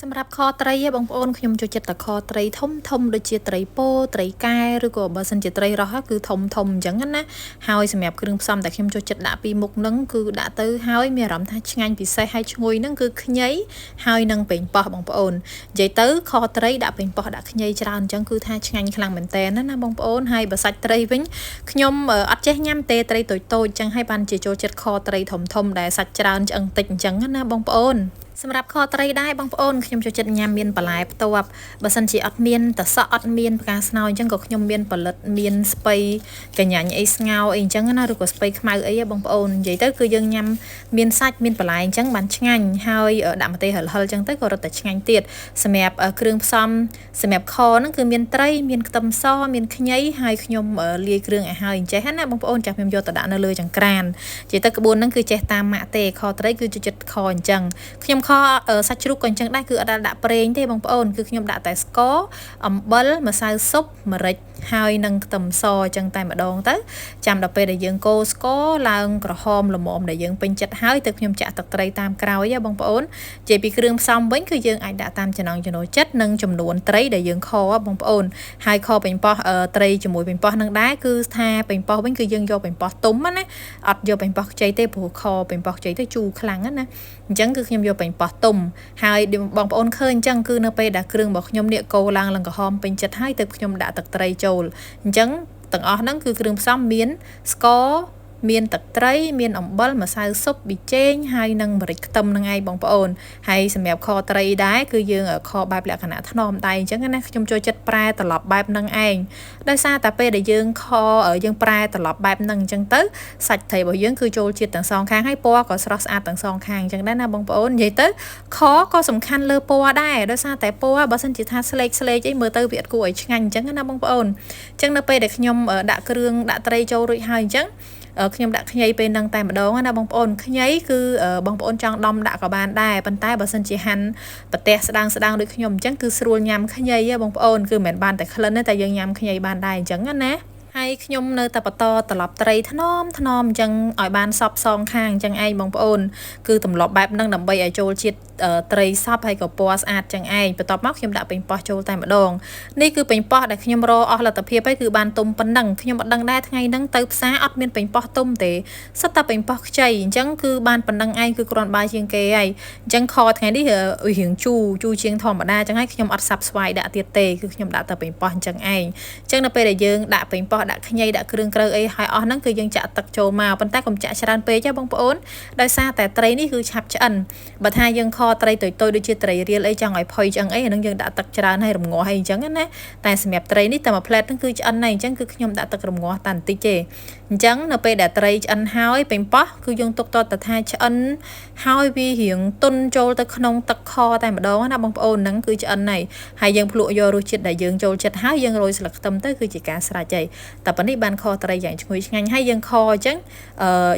សម្រាប់ខត្រីបងប្អូនខ្ញុំចូលចិត្តតែខត្រីធំធំដូចជាត្រីពោត្រីកែឬក៏បើសិនជាត្រីរ៉ស់គឺធំធំអញ្ចឹងណាហើយសម្រាប់គ្រឿងផ្សំដែលខ្ញុំចូលចិត្តដាក់ពីមុខហ្នឹងគឺដាក់ទៅហើយមានអារម្មណ៍ថាឆ្ងាញ់ពិសេសហើយឈ្ងុយហ្នឹងគឺខ្ញីហើយនឹងប៉េងប៉ោះបងប្អូននិយាយទៅខត្រីដាក់ប៉េងប៉ោះដាក់ខ្ញីច្រើនអញ្ចឹងគឺថាឆ្ងាញ់ខ្លាំងមែនតើណាបងប្អូនហើយបើសាច់ត្រីវិញខ្ញុំអត់ចេះញ៉ាំទេត្រីតូចតូចអញ្ចឹងហើយបានជាចូលចិត្តខត្រីធំធំដែលសាច់ច្រើនឆ្អឹងតិចអញ្ចឹងណាបងប្អូនសម្រាប់ខត្រីដែរបងប្អូនខ្ញុំចូលចិត្តញ៉ាំមានបន្លែផ្ទាប់បើសិនជាអត់មានតសក់អត់មានផ្កាស្នោអញ្ចឹងក៏ខ្ញុំមានផលិតមានស្ពៃកញ្ញាញ់អីស្ងោអីអញ្ចឹងណាឬក៏ស្ពៃខ្មៅអីបងប្អូននិយាយទៅគឺយើងញ៉ាំមានសាច់មានបន្លែអញ្ចឹងបានឆ្ងាញ់ហើយដាក់ម្ទេសហិលអញ្ចឹងទៅក៏រត់តែឆ្ងាញ់ទៀតសម្រាប់គ្រឿងផ្សំសម្រាប់ខហ្នឹងគឺមានត្រីមានខ្ទឹមសមានខ្ញីហើយខ្ញុំលាយគ្រឿងឲ្យហើយអញ្ចេះណាបងប្អូនចាស់ខ្ញុំយកទៅដាក់នៅលើចង្ក្រាននិយាយទៅក្បួនហ្នឹងគឺចេះតាមម៉ាក់ទេខត្រីគឺចូលចិត្តខអញ្ចឹងខ្ញុំខសាច់ជ្រូកក៏អញ្ចឹងដែរគឺអត់ដាក់ប្រេងទេបងប្អូនគឺខ្ញុំដាក់តែស្ករអំបិលម្សៅស៊ុបម្រេចហើយនឹងខ្ទឹមសអញ្ចឹងតែម្ដងទៅចាំដល់ពេលដែលយើងកូរស្ករឡើងក្រហមល្មមដែលយើងពេញចិត្តហើយទៅខ្ញុំចាក់ទឹកត្រីតាមក្រោយបងប្អូននិយាយពីគ្រឿងផ្សំវិញគឺយើងអាចដាក់តាមចំណង់ចំណូលចិត្តនិងចំនួនត្រីដែលយើងខបងប្អូនហើយខប៉េងប៉ោះត្រីជាមួយប៉េងប៉ោះនឹងដែរគឺថាប៉េងប៉ោះវិញគឺយើងយកប៉េងប៉ោះទុំណាអត់យកប៉េងប៉ោះខ្ចីទេព្រោះខប៉េងប៉ោះខ្ចីទៅជូរខ្លាំងណាអញ្ចឹងគឺខ្ញុំយកប៉េងប៉ោះទុំហើយបងប្អូនឃើញអញ្ចឹងគឺនៅពេលដែលគ្រឿងរបស់ខ្ញុំនេះកូរឡើងក្រហមពេញចិត្តហើយទៅខ្ញុំដាក់ទឹកត្រីចូលអញ្ចឹងទាំងអស់ហ្នឹងគឺគ្រឿងផ្សំមានស្ករមានទឹកត្រីមានអំបិលម្សៅស៊ុបប៊ីចេងហើយនឹងម្រេចខ្ទឹមហ្នឹងឯងបងប្អូនហើយសម្រាប់ខត្រីដែរគឺយើងខបែបលក្ខណៈថ្នមដៃអញ្ចឹងណាខ្ញុំចូលចិត្តប្រែត្រឡប់បែបហ្នឹងឯងដោយសារតែពេលដែលយើងយើងប្រែត្រឡប់បែបហ្នឹងអញ្ចឹងទៅសាច់ត្រីរបស់យើងគឺចូលជាតិទាំងសងខាងហើយពណ៌ក៏ស្រស់ស្អាតទាំងសងខាងអញ្ចឹងដែរណាបងប្អូននិយាយទៅខក៏សំខាន់លើពណ៌ដែរដោយសារតែពណ៌បើសិនជាថាស្លេកអីមើលទៅវាអត់គួរឲ្យឆ្ងាញ់អញ្ចឹងណាបងប្អូនអញ្ចឹងនៅពេលដែលខ្ញុំដាក់គ្រឿងដាក់ត្រីចូលរួចហើយអញ្ចឹងខ្ញុំដាក់ខ្ញីពេលហ្នឹងតែម្ដងណាបងប្អូនខ្ញីគឺបងប្អូនចង់ដំដាក់ក៏បានដែរប៉ុន្តែបើសិនជាហាន់ប្រទេសស្ដាងដូចខ្ញុំអញ្ចឹងគឺស្រួលញ៉ាំខ្ញីបងប្អូនគឺមិនមែនបានតែក្លិនទេតែយើងញ៉ាំខ្ញីបានដែរអញ្ចឹងណាហើយខ្ញុំនៅតែបន្តត្រឡប់ត្រីថ្នមអញ្ចឹងឲ្យបានសពសងខាងអញ្ចឹងឯងបងប្អូនគឺទម្លាប់បែបហ្នឹងដើម្បីឲ្យចូលជាតិត្រីសពហើយក៏ពណ៌ស្អាតចឹងឯងបន្ទាប់មកខ្ញុំដាក់ប៉េងប៉ោះចូលតែម្ដងនេះគឺប៉េងប៉ោះដែលខ្ញុំរកអស់លទ្ធភាពហើយគឺបានទុំប៉ុណ្ណឹងខ្ញុំអត់ដឹងដែរថ្ងៃហ្នឹងទៅផ្សារអត់មានប៉េងប៉ោះទុំទេសិតតែប៉េងប៉ោះខ្ចីអញ្ចឹងគឺបានប៉ុណ្ណឹងឯងគឺគ្រាន់បើជាងគេហើយអញ្ចឹងខថ្ងៃនេះរៀងជូរជាងធម្មតាអញ្ចឹងហើយខ្ញុំអត់សាប់ស្វាយដាក់ទៀតទេគឺខ្ញុំដាក់តែប៉េងប៉ោះអញ្ចឹងឯងអញ្ចឹងនៅពេលដែលយើងដាក់ប៉េងប៉ោះដាក់ខ្ញីដាក់គ្រឿងក្រៅអីហើយអស់ហ្នឹងគឺយើងចាក់ទឹកចូលមកប៉ុន្តែកុំចាក់ច្រើនពេកទេបងប្អូនដោយសារតែត្រីនេះគឺឆាប់ឆ្អិនបើថាយើងខត្រីតូចដូចជាត្រីរៀលអីចង់ឲ្យផុយឆ្អឹងអីអានឹងយើងដាក់ទឹកច្រើនហើយរំងាស់អីអញ្ចឹងណាតែសម្រាប់ត្រីនេះតែមួយផ្លែតហ្នឹងគឺឆ្អិនហើយអញ្ចឹងគឺខ្ញុំដាក់ទឹករំងាស់តែបន្តិចទេអញ្ចឹងនៅពេលដែលត្រីឆ្អិនហើយប៉េងប៉ោះគឺយើងទុកតទៅថាឆ្អិនហើយវារៀងទុនចូលទៅក្នុងទឹកខតែម្ដងណាបងប្អូនហ្នឹងគឺឆ្អិនហើយយើងភ្លក់យករសជាតិដែលយើងចូលចិត្តហើយយើងរោយស្លឹកខ្ទឹមទៅគឺជាការស្រេចហើយតែប៉ុណ្នេះបានខត្រីយ៉ាងឈ្ងុយឆ្ងាញ់ហើយយើងខអញ្ចឹង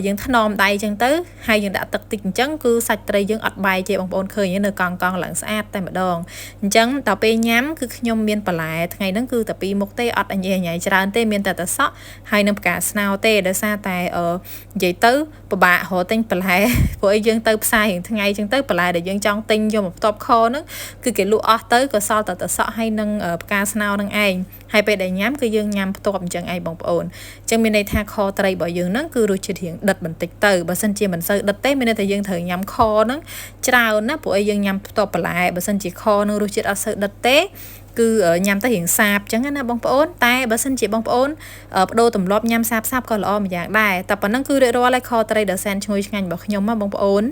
យើងថ្នមដៃអញ្ចឹងទៅហើយយើងដាក់ទឹកតិចអញ្ចឹងគឺសាច់ត្រីយើងអត់បែកទេបងប្អូនឃើញនៅកង់ឡើងស្អាតតែម្ដងអញ្ចឹងដល់ពេលញ៉ាំគឺខ្ញុំមានបន្លែថ្ងៃហ្នឹងគឺតែពីរមុខទេអត់អញញ៉ៃច្រើនទេមានតែតសក់ហើយនឹងផ្កាស្នោទេដោយសារតែនិយាយទៅពិបាករកទិញបន្លែព្រោះអីយើងទៅផ្សាររៀងថ្ងៃអញ្ចឹងទៅបន្លែដែលយើងចង់ទិញយកមកផ្ទាប់ខហ្នឹងគឺគេលក់អស់ទៅក៏សល់តែតសក់ហើយនឹងផ្កាស្នោហ្នឹងឯងហើយពេលដែលញ៉ាំគឺយើងញ៉ាំផ្ទាប់អញ្ចឹងឯងបងប្អូនអញ្ចឹងមានន័យថាខត្រីរបស់យើងហ្នឹងគឺរសជាតិរៀងដិតបន្តិចទៅបើសិនជាមិនសូវដិតទេមានន័យថាយើងត្រូវញ៉ាំខហ្នឹងច្រើនណាព្រោះអីយើងញ៉ាំផ្ទាប់បន្លែបើសិនជាខនឹងរសជាតិអត់សូវដិតទេគឺញ៉ាំទៅរៀងសាបអញ្ចឹងណាបងប្អូនតែបើសិនជាបងប្អូនបដូរទម្លាប់ញ៉ាំសាបក៏ល្អមួយយ៉ាងដែរតែប៉ុណ្ណឹងគឺរៀបរាល់ហើយខត្រីដ៏សែនឈ្ងុយឆ្ងាញ់របស់ខ្ញុំណាបងប្អូន